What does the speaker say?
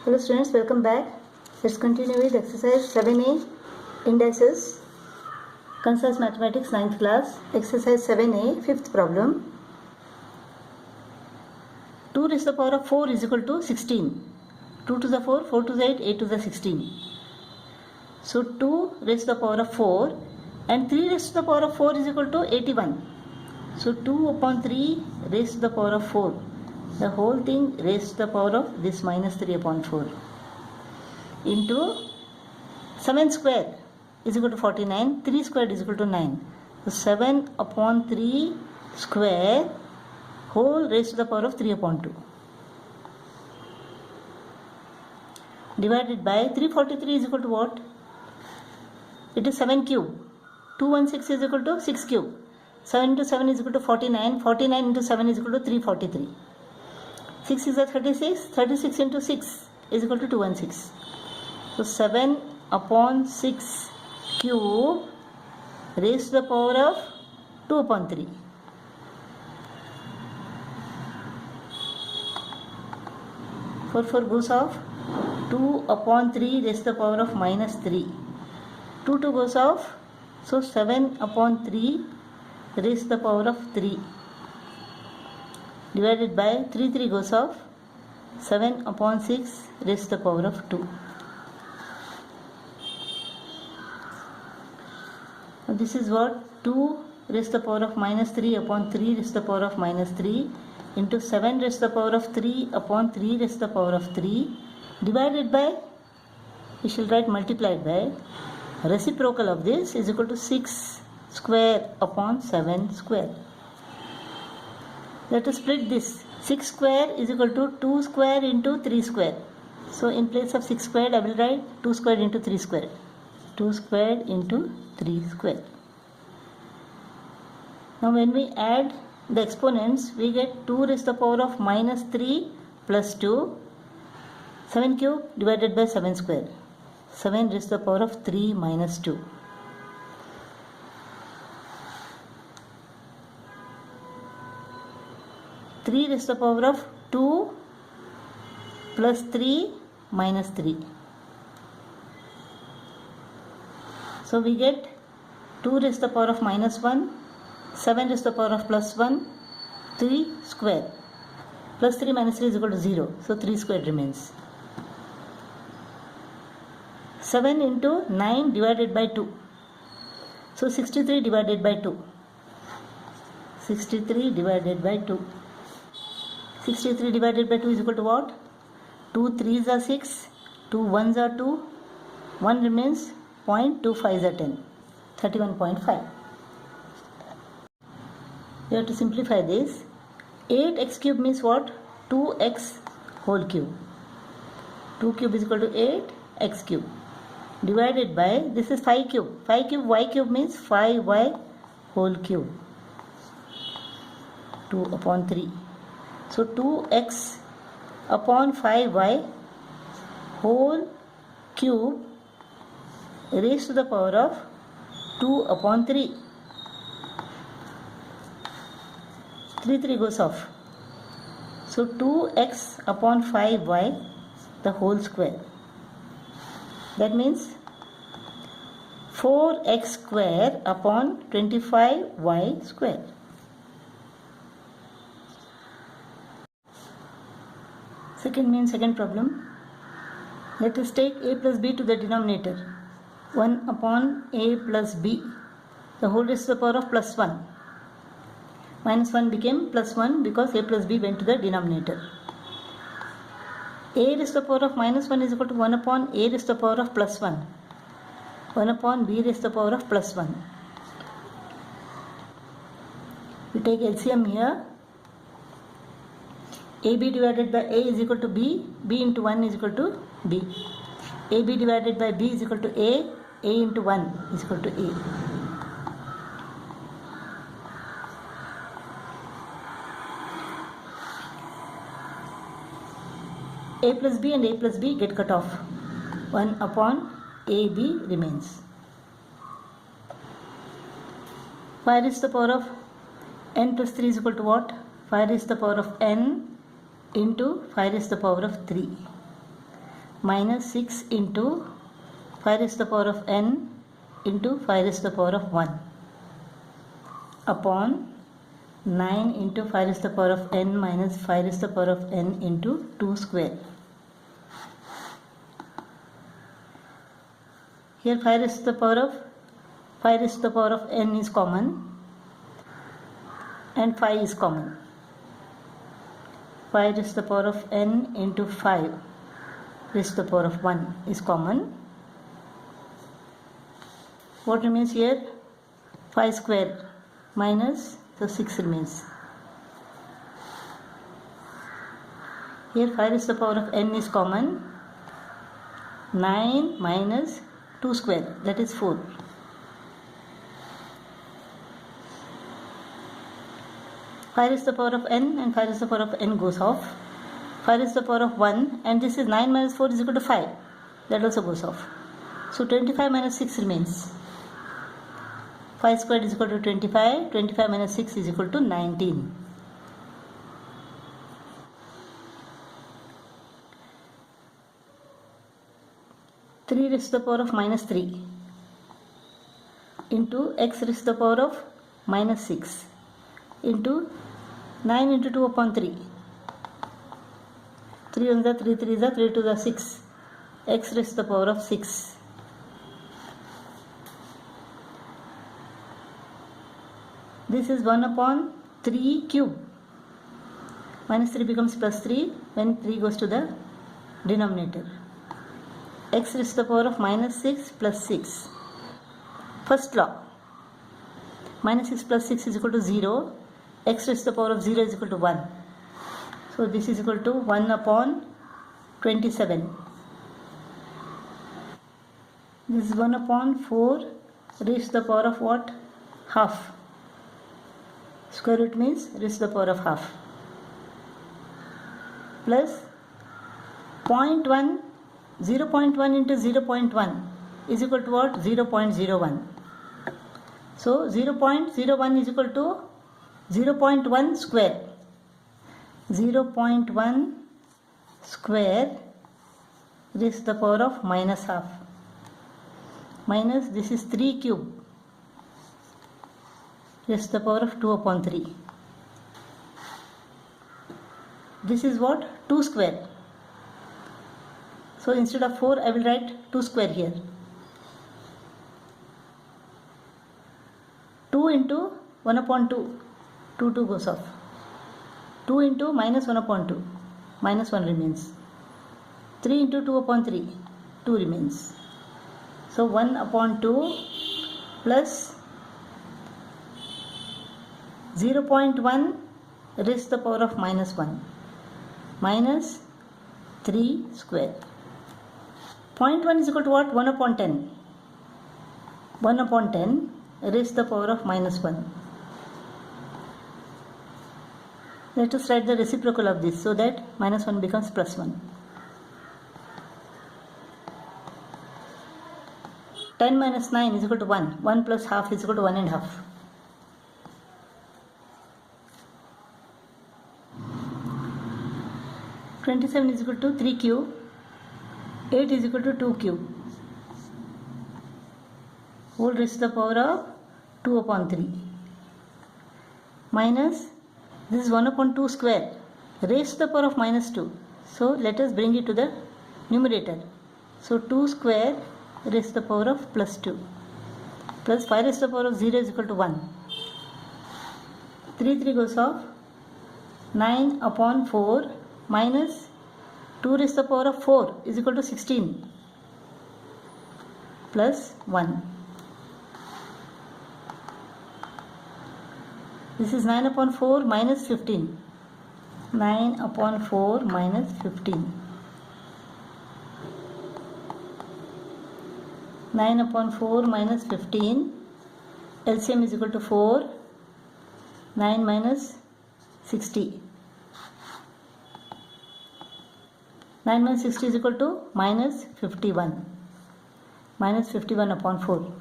Hello students, welcome back. Let's continue with exercise 7a, indices, Kansas Mathematics 9th class, exercise 7a, 5th problem. 2 raised to the power of 4 is equal to 16. 2 to the 4, 4 to the 8, 8 to the 16. So 2 raised to the power of 4 and 3 raised to the power of 4 is equal to 81. So 2 upon 3 raised to the power of 4. The whole thing raised to the power of this minus 3 upon 4 into 7 square is equal to 49, 3 squared is equal to 9. So 7 upon 3 square whole raised to the power of 3 upon 2 divided by 343 is equal to what? It is 7 cube. 216 is equal to 6 cube. 7 into 7 is equal to 49. 49 into 7 is equal to 343. 6 is a 36. 36 into 6 is equal to 216. So 7 upon 6 cube raised to the power of 2 upon 3. Four goes off. 2 upon 3 raised to the power of minus 3. 2 goes off. So 7 upon 3 raised to the power of 3 divided by 3 goes off. 7 upon 6 raised to the power of 2. Now this is what? 2 raised to the power of minus 3 upon 3 raised to the power of minus 3 into 7 raised to the power of 3 upon 3 raised to the power of 3 divided by, we shall write multiplied by, reciprocal of this is equal to 6 square upon 7 square. Let us split this. 6 square is equal to 2 square into 3 square. So in place of 6 squared I will write 2 squared into 3 squared. 2 squared into 3 squared. Now when we add the exponents, we get 2 raised to the power of minus 3 plus 2. 7 cube divided by 7 square. 7 raised to the power of 3 minus 2. Three raised to the power of 2 plus 3 minus 3. So we get 2 raised to the power of minus 1, 7 raised to the power of plus 1, 3 square. Plus 3 minus 3 is equal to 0. So 3 squared remains. 7 into 9 divided by 2. So 63 divided by 2. 63 divided by 2. 63 divided by 2 is equal to what? 2 3s are 6, 2 1s are 2, 1 remains, 0.25s are 10, 31.5. We have to simplify this. 8x cube means what? 2x whole cube. 2 cube is equal to 8x cube divided by, this is 5 cube. 5 cube y cube means 5y whole cube. 2 upon 3. So 2x upon 5y whole cube raised to the power of 2 upon 3. 3 goes off. So 2x upon 5y the whole square. That means 4x square upon 25y square. Second problem. Let us take a plus b to the denominator. 1 upon a plus b. The whole raised to the power of plus 1. Minus 1 became plus 1 because a plus b went to the denominator. A raised to the power of minus 1 is equal to 1 upon a raised to the power of plus 1. 1 upon b raised to the power of plus 1. We take LCM here. AB divided by A is equal to B, B into 1 is equal to B. AB divided by B is equal to A into 1 is equal to A. A plus B and A plus B get cut off. 1 upon AB remains. 5 raised to the power of n plus 3 is equal to what? 5 raised to the power of n into 5 raised to the power of 3. minus 6 into 5 raised to the power of n into 5 raised to the power of 1 upon 9 into 5 raised to the power of n minus 5 raised to the power of n into 2 square. Here 5 raised to the power of n is common and 5 is common. 5 raised to the power of n into 5 raised to the power of 1 is common. What remains here? 5 square minus, so 6 remains. Here 5 raised to the power of n is common. 9 minus 2 square, that is 4. Five raised to the power of n and 5 raised to the power of n goes off. 5 raised to the power of 1 and this is 9 minus 4 is equal to 5. That also goes off. So 25 minus 6 remains. 5 squared is equal to 25. 25 minus 6 is equal to 19. Three raised to the power of minus 3 into x raised to the power of minus 6 into 9 into 2 upon 3. 3 1 is 3, 3 is 3 2 is 6. X raised to the power of 6. This is 1 upon 3 cube. Minus 3 becomes plus 3 when 3 goes to the denominator. X raised to the power of minus 6 plus 6. First law. Minus 6 plus 6 is equal to 0. X raised to the power of 0 is equal to 1. So this is equal to 1 upon 27. This is 1 upon 4 raised to the power of what? Half. Square root means raised to the power of half. Plus 0.1, 0.1 into 0.1 is equal to what? 0.01. So 0.01 is equal to 0.1 square. 0.1 square raised to the power of minus half. Minus this is 3 cube raised to the power of 2 upon 3. This is what? 2 square. So instead of 4 I will write 2 square here. 2 into 1 upon 2. 2 goes off. 2 into minus 1 upon 2. Minus 1 remains. 3 into 2 upon 3. 2 remains. So 1 upon 2 plus 0.1 raised to the power of minus 1 minus 3 square. 0.1 is equal to what? 1 upon 10. 1 upon 10 raised to the power of minus 1. Let us write the reciprocal of this so that minus 1 becomes plus 1. 10 minus 9 is equal to 1. 1 plus half is equal to 1 and half. (27) is equal to 3 cube. 8 is equal to 2 cube. Whole raised to the power of 2 upon 3. Minus, this is 1 upon 2 square. Raised to the power of minus 2. So let us bring it to the numerator. So 2 square raised to the power of plus 2. Plus 5 raised to the power of 0 is equal to 1. 3 goes off. 9 upon 4 minus 2 raised to the power of 4 is equal to 16 plus 1. This is 9 upon 4 minus 15. 9 upon 4 minus 15. 9 upon 4 minus 15. LCM is equal to 4. 9 minus 60. 9 minus 60 is equal to minus 51. Minus 51 upon 4.